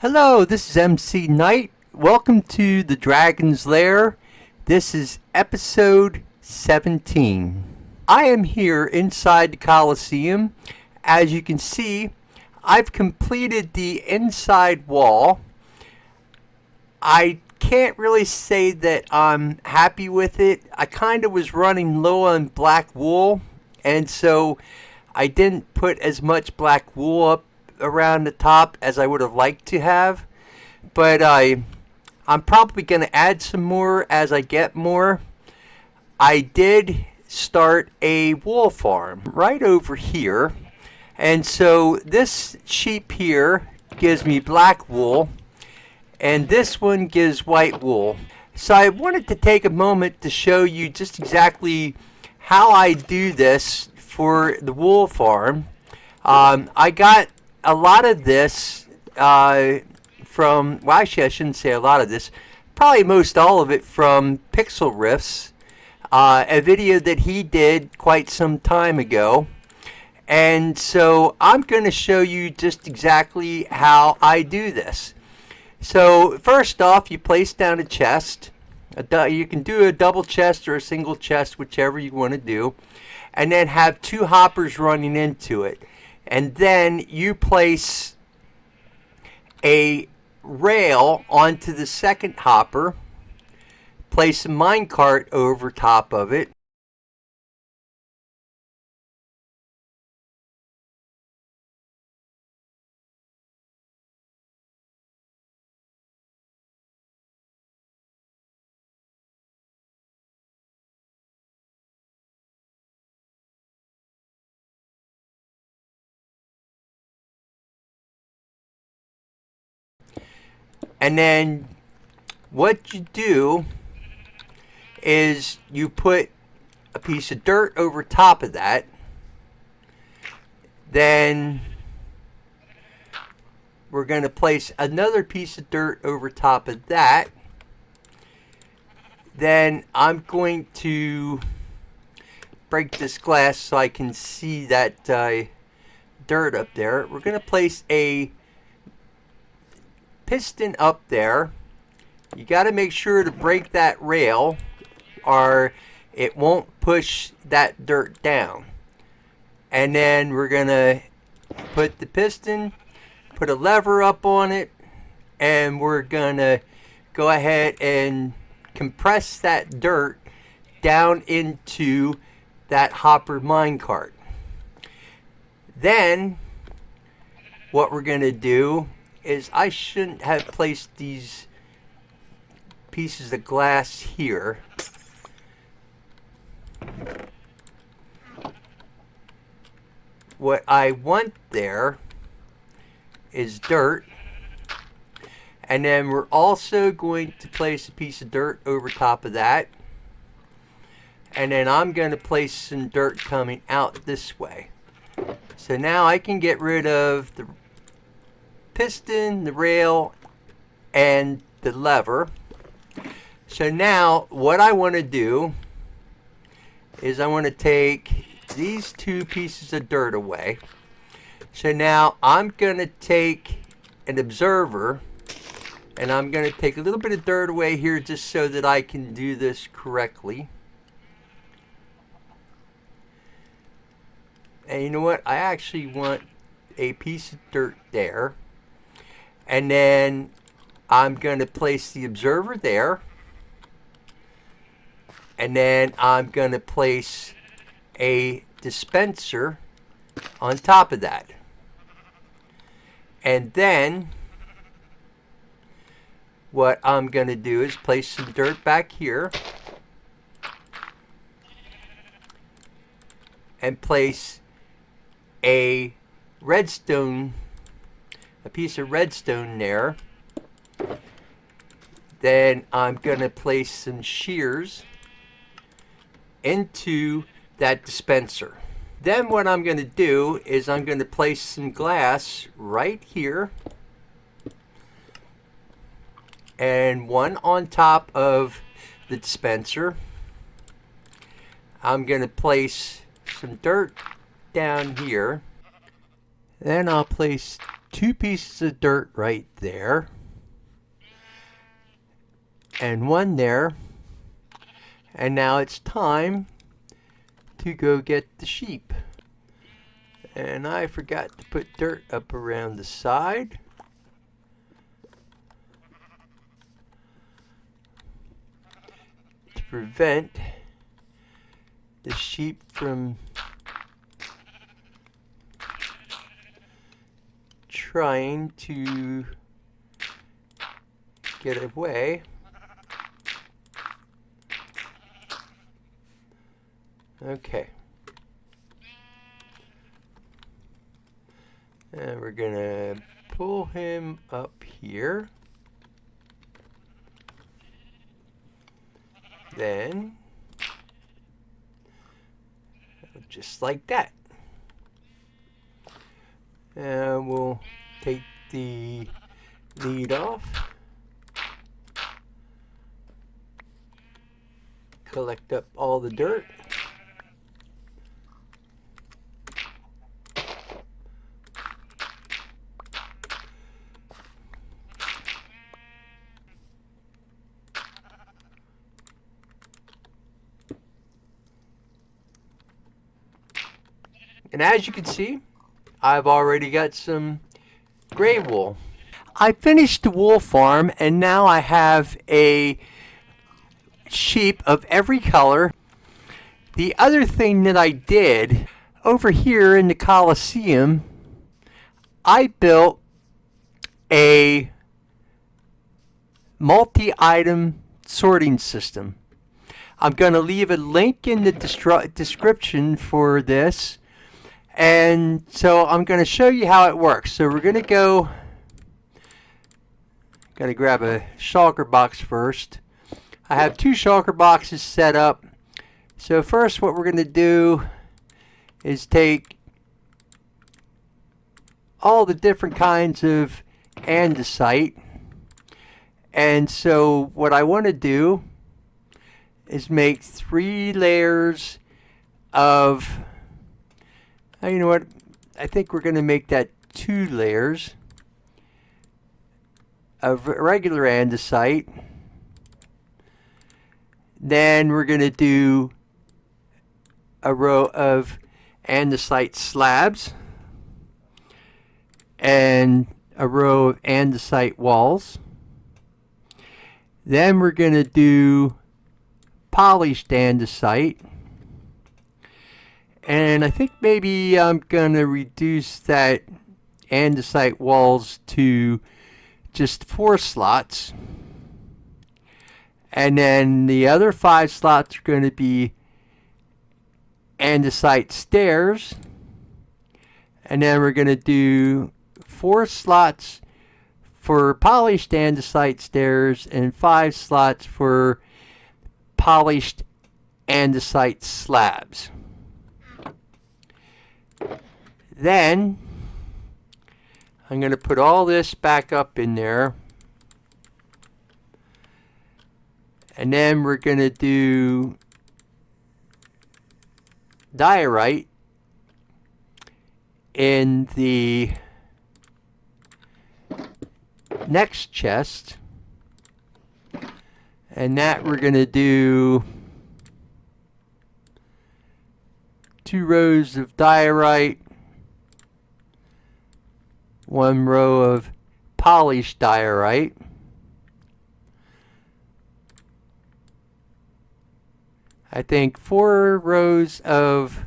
Hello, this is MC Knight. Welcome to the Dragon's Lair. This is episode 17. I am here inside the Coliseum. As you can see, I've completed the inside wall. I can't really say that I'm happy with it. I kind of was running low on black wool, and so I didn't put as much black wool up around the top as I would have liked to have. But I'm probably going to add some more as I get more. I did start a wool farm right over here. And so this sheep here gives me black wool, and this one gives white wool. So I wanted to take a moment to show you just exactly how I do this for the wool farm. I got a lot of this from, well, actually I shouldn't say a lot of this, probably most all of it from Pixel Riffs, a video that he did quite some time ago. And so I'm going to show you just exactly how I do this. So first off, you place down a chest. You can do a double chest or a single chest, whichever you want to do, and then have two hoppers running into it. And then you place a rail onto the second hopper, place a minecart over top of it, and then what you do is you put a piece of dirt over top of that. Then we're going to place another piece of dirt over top of that. Then I'm going to break this glass so I can see that dirt up there. We're going to place a piston up there. You got to make sure to break that rail or it won't push that dirt down. And then we're going to put the piston, put a lever up on it, and we're going to go ahead and compress that dirt down into that hopper minecart. Then what we're going to do is, I shouldn't have placed these pieces of glass here. What I want there is dirt, and then we're also going to place a piece of dirt over top of that, and then I'm going to place some dirt coming out this way. So now I can get rid of the piston, the rail, and the lever. So now what I want to do is I want to take these two pieces of dirt away. So now I'm going to take an observer and I'm going to take a little bit of dirt away here just so that I can do this correctly. And you know what? I actually want a piece of dirt there. And then I'm going to place the observer there. And then I'm going to place a dispenser on top of that. And then what I'm going to do is place some dirt back here and place a redstone, a piece of redstone there. Then I'm going to place some shears into that dispenser. Then what I'm going to do is I'm going to place some glass right here and one on top of the dispenser. I'm going to place some dirt down here. Then I'll place 2 pieces of dirt right there, and 1 there. And now it's time to go get the sheep. And I forgot to put dirt up around the side. To prevent the sheep from trying to get away. Okay. And we're gonna pull him up here. Then, just like that. And we'll take the lead off. Collect up all the dirt. And as you can see, I've already got some gray wool. I finished the wool farm, and now I have a sheep of every color. The other thing that I did over here in the Coliseum, I built a multi-item sorting system. I'm going to leave a link in the description for this. And so I'm going to show you how it works. So we're going to go, got to grab a shulker box first. I have 2 shulker boxes set up. So first what we're going to do is take all the different kinds of andesite. And so what I want to do is make 3 layers of, you know what, I think we're going to make that 2 layers of regular andesite. Then we're going to do a row of andesite slabs and a row of andesite walls. Then we're going to do polished andesite. And I think maybe I'm going to reduce that andesite walls to just 4 slots. And then the other 5 slots are going to be andesite stairs. And then we're going to do 4 slots for polished andesite stairs and 5 slots for polished andesite slabs. Then I'm going to put all this back up in there. And then we're going to do diorite in the next chest. And that we're going to do 2 rows of diorite, 1 row of polished diorite, I think 4 rows of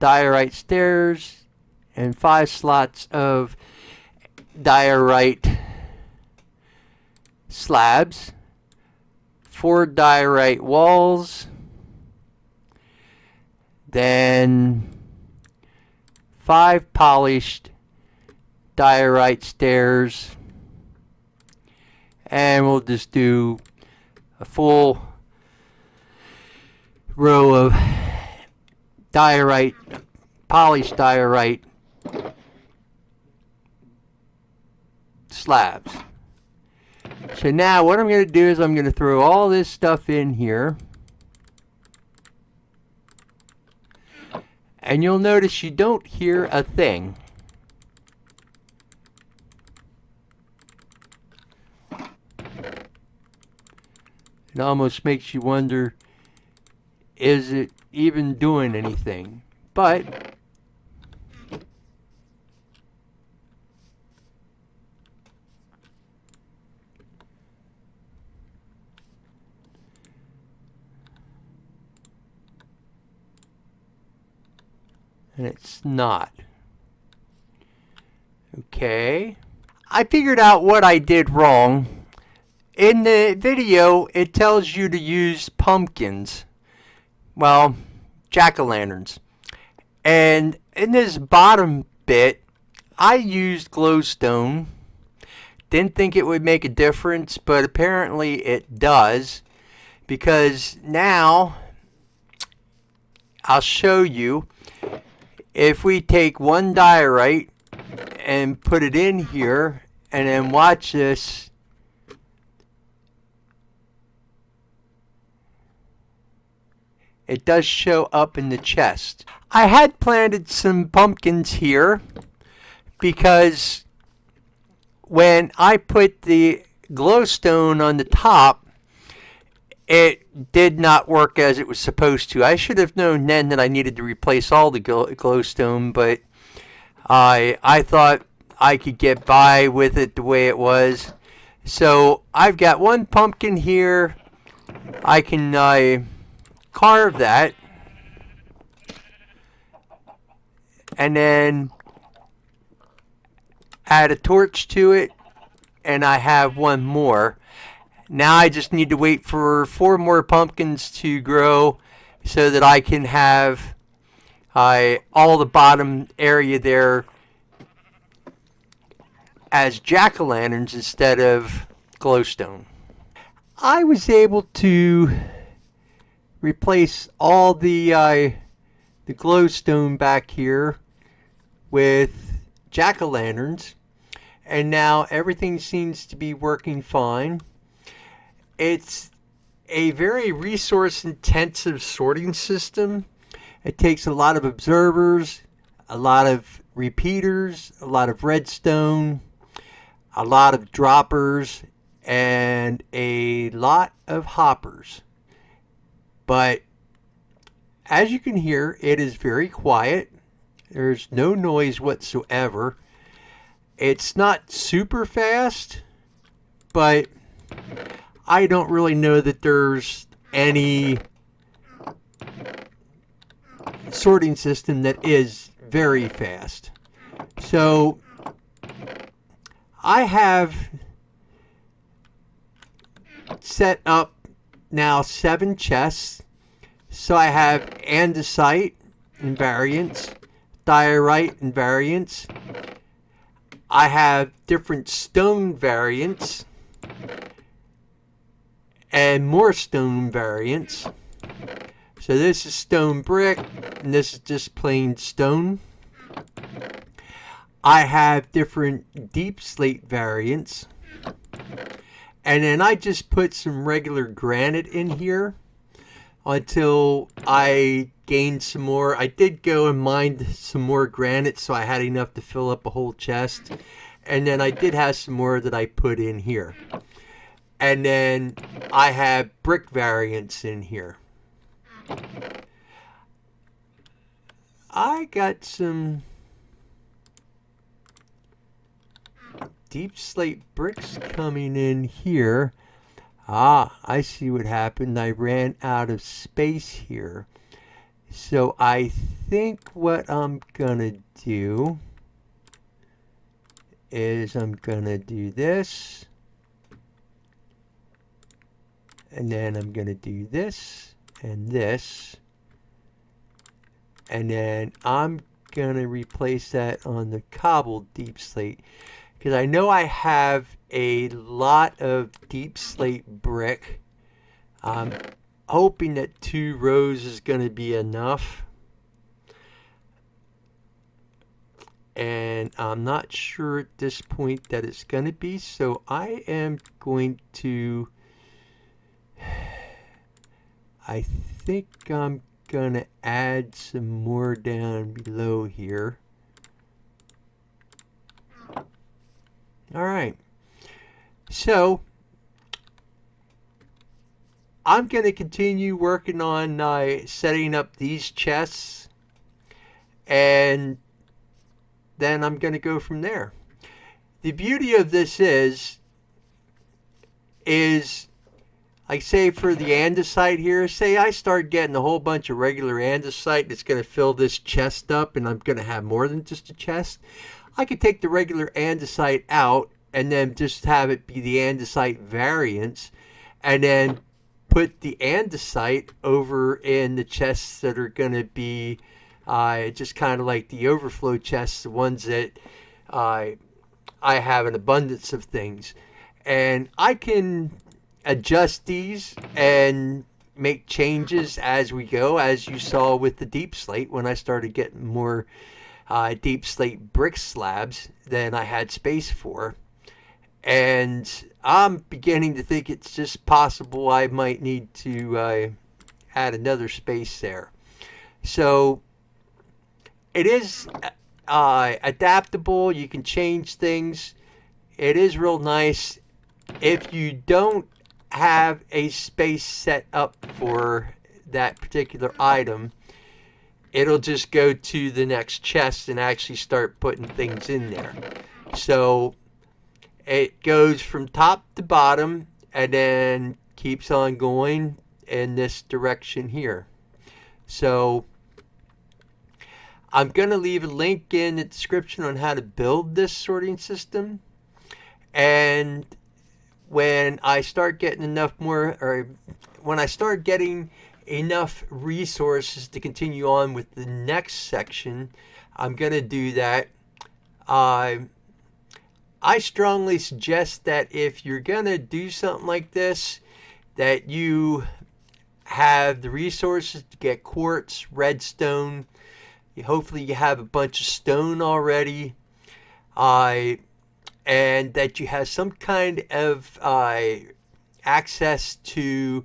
diorite stairs and 5 slots of diorite slabs, 4 diorite walls, then 5 polished diorite stairs, and we'll just do a full row of diorite, polished diorite slabs. So now what I'm going to do is I'm going to throw all this stuff in here. And you'll notice you don't hear a thing. It almost makes you wonder, is it even doing anything? But and it's not. Okay. I figured out what I did wrong. In the video, it tells you to use pumpkins. Well, jack-o'-lanterns. And in this bottom bit, I used glowstone. Didn't think it would make a difference, but apparently it does. Because now, I'll show you, if we take one diorite and put it in here, and then watch this, it does show up in the chest. I had planted some pumpkins here because when I put the glowstone on the top, it did not work as it was supposed to. I should have known then that I needed to replace all the glowstone, but I thought I could get by with it the way it was. So I've got one pumpkin here. I can carve that, and then add a torch to it, and I have one more. Now I just need to wait for 4 more pumpkins to grow so that I can have all the bottom area there as jack-o'-lanterns instead of glowstone. I was able to replace all the glowstone back here with jack-o'-lanterns, and now everything seems to be working fine. It's a very resource-intensive sorting system. It takes a lot of observers, a lot of repeaters, a lot of redstone, a lot of droppers, and a lot of hoppers. But as you can hear, it is very quiet. There's no noise whatsoever. It's not super fast, but I don't really know that there's any sorting system that is very fast. So I have set up now 7 chests. So I have andesite invariants, diorite invariants. I have different stone variants and more stone variants. So this is stone brick, and this is just plain stone. I have different deep slate variants. And then I just put some regular granite in here until I gained some more. I did go and mined some more granite, so I had enough to fill up a whole chest. And then I did have some more that I put in here. And then I have brick variants in here. I got some deep slate bricks coming in here. Ah, I see what happened. I ran out of space here. So I think what I'm gonna do is I'm gonna do this. And then I'm gonna do this and this. And then I'm gonna replace that on the cobbled deep slate, because I know I have a lot of deep slate brick. I'm hoping that 2 rows is going to be enough. And I'm not sure at this point that it's going to be, so I am going to, I think I'm going to add some more down below here. All right. So I'm going to continue working on setting up these chests, and then I'm going to go from there. The beauty of this is like, say for the andesite here, say I start getting a whole bunch of regular andesite that's going to fill this chest up, and I'm going to have more than just a chest. I could take the regular andesite out and then just have it be the andesite variants, and then put the andesite over in the chests that are going to be just kind of like the overflow chests, the ones that I have an abundance of things. And I can adjust these and make changes as we go, as you saw with the deep slate when I started getting more deep slate brick slabs than I had space for. And I'm beginning to think it's just possible I might need to add another space there. So it is adaptable. You can change things. It is real nice. If you don't have a space set up for that particular item, it'll just go to the next chest and actually start putting things in there. So it goes from top to bottom and then keeps on going in this direction here. So I'm going to leave a link in the description on how to build this sorting system. And when I start getting enough resources to continue on with the next section, I'm going to do that. I strongly suggest that if you're going to do something like this, that you have the resources to get quartz, redstone. Hopefully you have a bunch of stone already. And that you have some kind of access to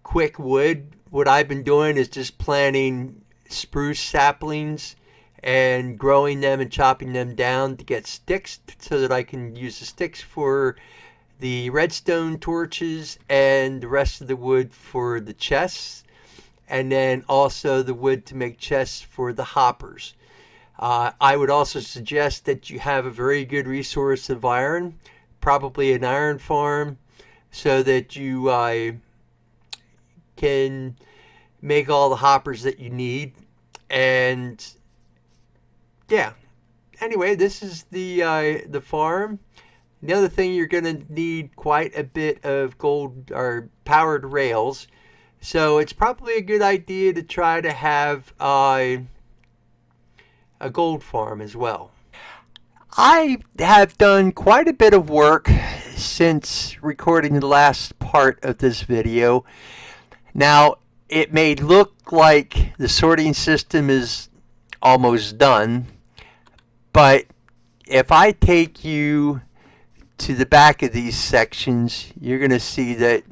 quick wood. What I've been doing is just planting spruce saplings and growing them and chopping them down to get sticks so that I can use the sticks for the redstone torches and the rest of the wood for the chests, and then also the wood to make chests for the hoppers. I would also suggest that you have a very good resource of iron, probably an iron farm, so that you can make all the hoppers that you need. And yeah, anyway, this is the farm. The other thing, you're going to need quite a bit of gold or powered rails, so it's probably a good idea to try to have a gold farm as well. I have done quite a bit of work since recording the last part of this video. Now, it may look like the sorting system is almost done, but if I take you to the back of these sections, you're going to see that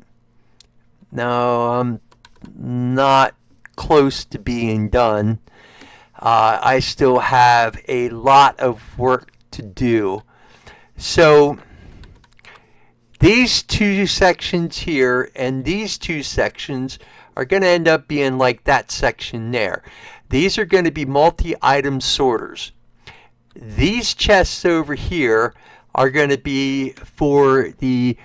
no, I'm not close to being done. I still have a lot of work to do. So these two sections here and these two sections are going to end up being like that section there. These are going to be multi-item sorters. These chests over here are going to be for the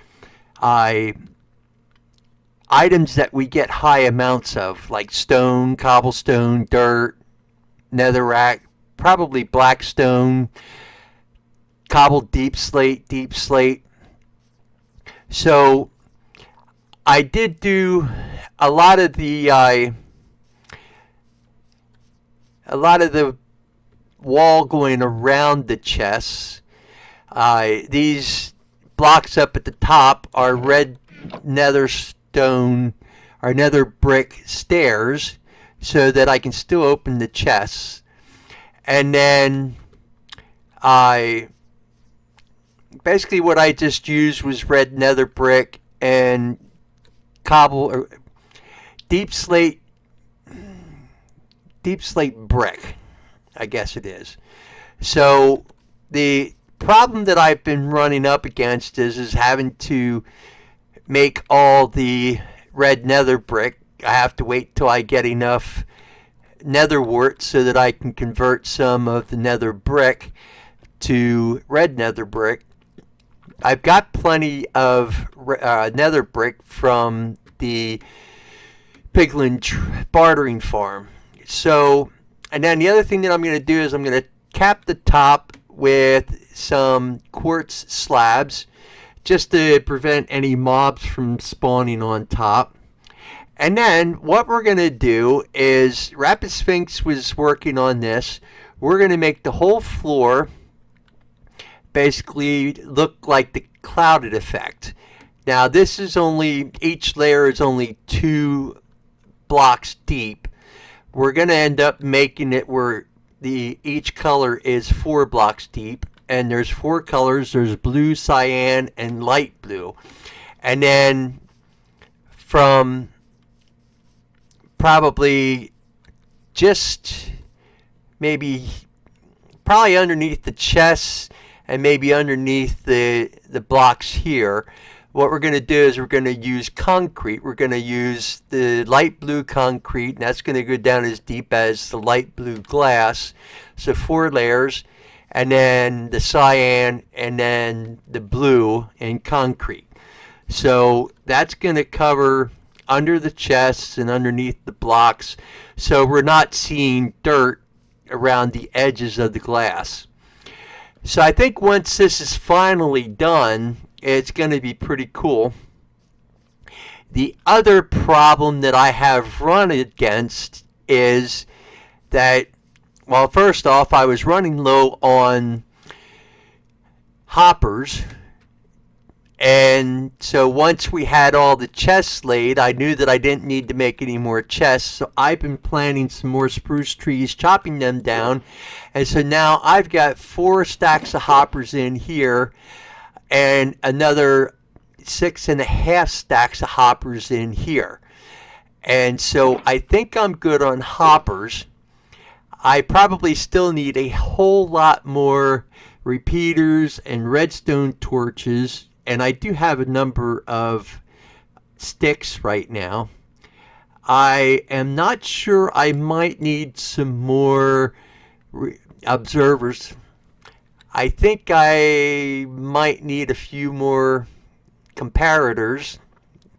items that we get high amounts of, like stone, cobblestone, dirt, netherrack, probably blackstone, cobbled deep slate. So I did do a lot of the wall going around the chests. These blocks up at the top are red nether stone or nether brick stairs, so that I can still open the chests. And then basically what I just used was red nether brick and deep slate brick, I guess it is. So the problem that I've been running up against is having to make all the red nether brick. I have to wait till I get enough nether wart so that I can convert some of the nether brick to red nether brick. I've got plenty of nether brick from the Piglin bartering farm. So, and then the other thing that I'm going to do is I'm going to cap the top with some quartz slabs just to prevent any mobs from spawning on top. And then what we're going to do is, Rapid Sphinx was working on this. We're going to make the whole floor basically look like the clouded effect. Now this is only, each layer is only 2 blocks deep. We're going to end up making it where each color is 4 blocks deep, and there's 4 colors. There's blue, cyan, and light blue. And then from probably just maybe probably underneath the chests and maybe underneath the blocks here, what we're going to do is we're going to use concrete. We're going to use the light blue concrete, and that's going to go down as deep as the light blue glass. So 4 layers, and then the cyan, and then the blue in concrete. So that's going to cover under the chests and underneath the blocks, so we're not seeing dirt around the edges of the glass. So I think once this is finally done, it's going to be pretty cool. The other problem that I have run against is that, well, first off, I was running low on hoppers. And so once we had all the chests laid, I knew that I didn't need to make any more chests. So I've been planting some more spruce trees, chopping them down. And so now I've got 4 stacks of hoppers in here and another 6.5 stacks of hoppers in here. And so I think I'm good on hoppers. I probably still need a whole lot more repeaters and redstone torches. And I do have a number of sticks right now. I am not sure. I might need some more observers. I think I might need a few more comparators.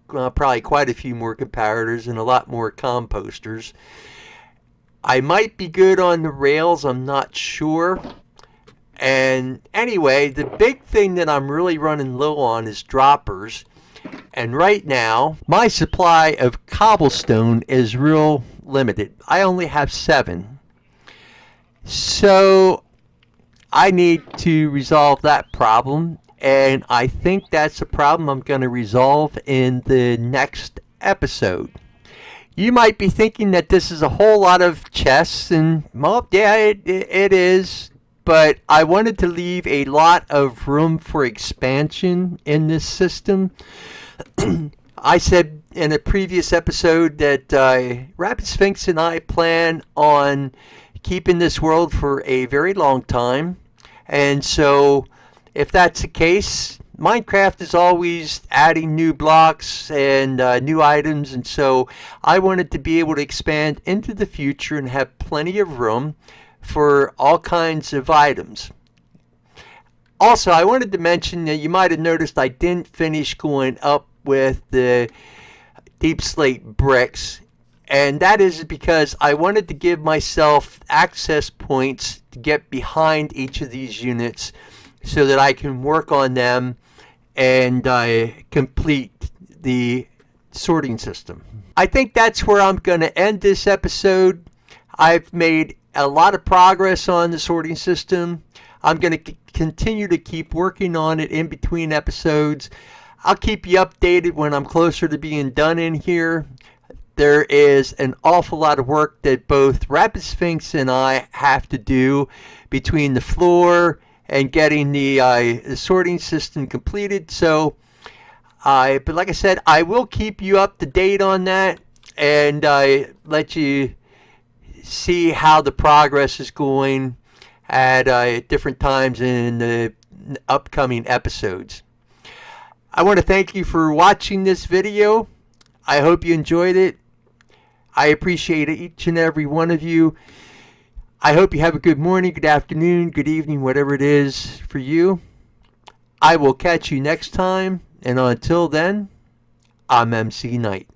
Probably quite a few more comparators and a lot more composters. I might be good on the rails. I'm not sure. And anyway, the big thing that I'm really running low on is droppers. And right now, my supply of cobblestone is real limited. I only have 7. So I need to resolve that problem. And I think that's a problem I'm going to resolve in the next episode. You might be thinking that this is a whole lot of chests. And, well, yeah, it is. But I wanted to leave a lot of room for expansion in this system. I said in a previous episode that Rapid Sphinx and I plan on keeping this world for a very long time. And so if that's the case, Minecraft is always adding new blocks and new items. And so I wanted to be able to expand into the future and have plenty of room for all kinds of items. Also, I wanted to mention that you might have noticed I didn't finish going up with the deep slate bricks, and that is because I wanted to give myself access points to get behind each of these units so that I can work on them and complete the sorting system. I think that's where I'm going to end this episode. I've made a lot of progress on the sorting system. I'm going to continue to keep working on it in between episodes. I'll keep you updated when I'm closer to being done in here. There is an awful lot of work that both Rapid Sphinx and I have to do between the floor and getting the sorting system completed. So, but like I said, I will keep you up to date on that and let you see how the progress is going at different times in the upcoming episodes. I want to thank you for watching this video. I hope you enjoyed it. I appreciate each and every one of you. I hope you have a good morning, good afternoon, good evening, whatever it is for you. I will catch you next time, and until then, I'm MC Knight.